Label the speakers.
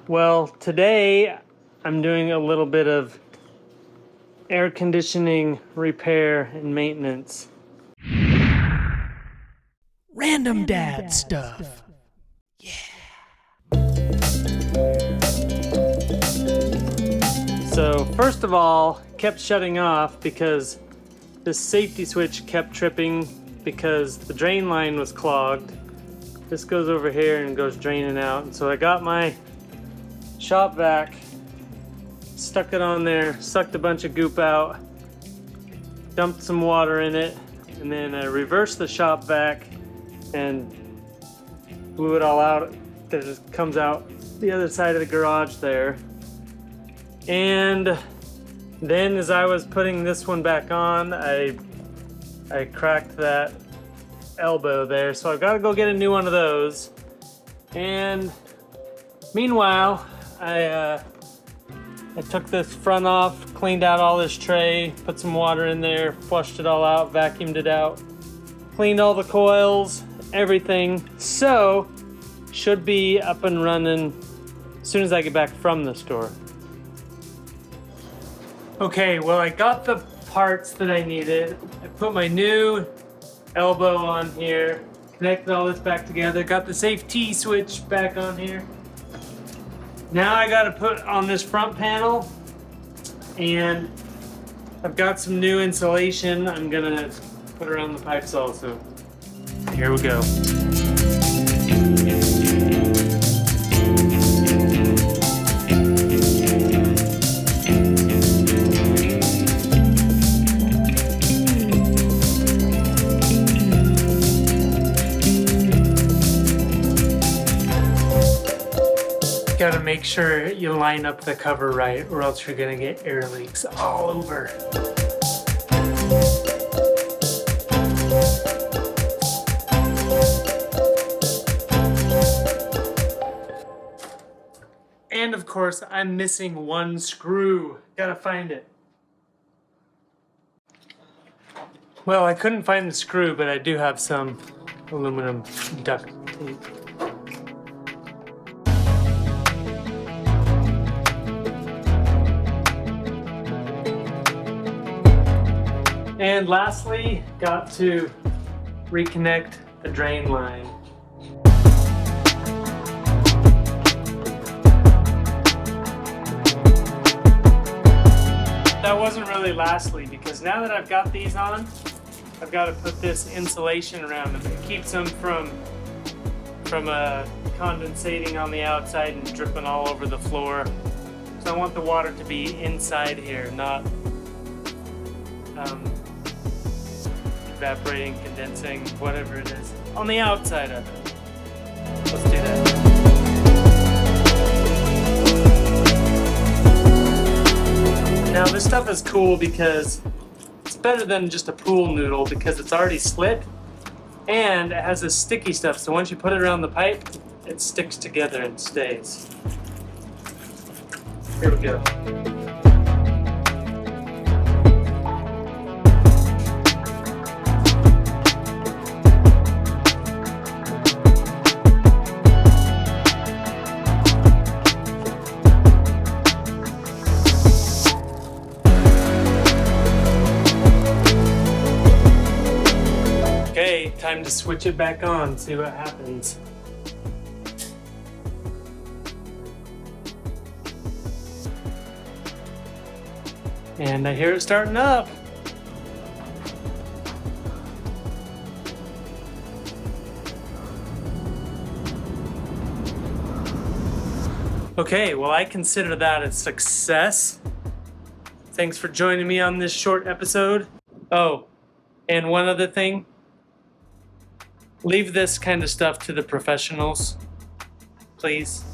Speaker 1: Well, today I'm doing a little bit of air conditioning repair and maintenance.
Speaker 2: Random dad stuff.
Speaker 1: So first of all, kept shutting off because this safety switch kept tripping because the drain line was clogged. This goes over here and goes draining out. And so I got my shop vac, stuck it on there, sucked a bunch of goop out, dumped some water in it, and then I reversed the shop vac and blew it all out. It just comes out the other side of the garage there. And then as I was putting this one back on, I cracked that elbow there, so I've got to go get a new one of those. And meanwhile, I took this front off, cleaned out all this tray, put some water in there, flushed it all out, vacuumed it out, cleaned all the coils, everything. So should be up and running as soon as I get back from the store. Okay, well, I got the parts that I needed. I put my new elbow on here, connected all this back together, got the safety switch back on here. Now I gotta put on this front panel, and I've got some new insulation I'm gonna put around the pipes also. Here we go. Gotta make sure you line up the cover right, or else you're gonna get air leaks all over. And of course, I'm missing one screw. Gotta find it. Well, I couldn't find the screw, but I do have some aluminum duct tape. And lastly, got to reconnect the drain line. That wasn't really lastly, because now that I've got these on, I've got to put this insulation around them. It keeps them from condensating on the outside and dripping all over the floor. So I want the water to be inside here, not evaporating, condensing, whatever it is, on the outside of it. Let's do that. Now this stuff is cool because it's better than just a pool noodle because it's already slit and it has this sticky stuff, so once you put it around the pipe, it sticks together and stays. Here we go. Okay, time to switch it back on, see what happens. And I hear it starting up. Okay, well, I consider that a success. Thanks for joining me on this short episode. Oh, and one other thing. Leave this kind of stuff to the professionals, please.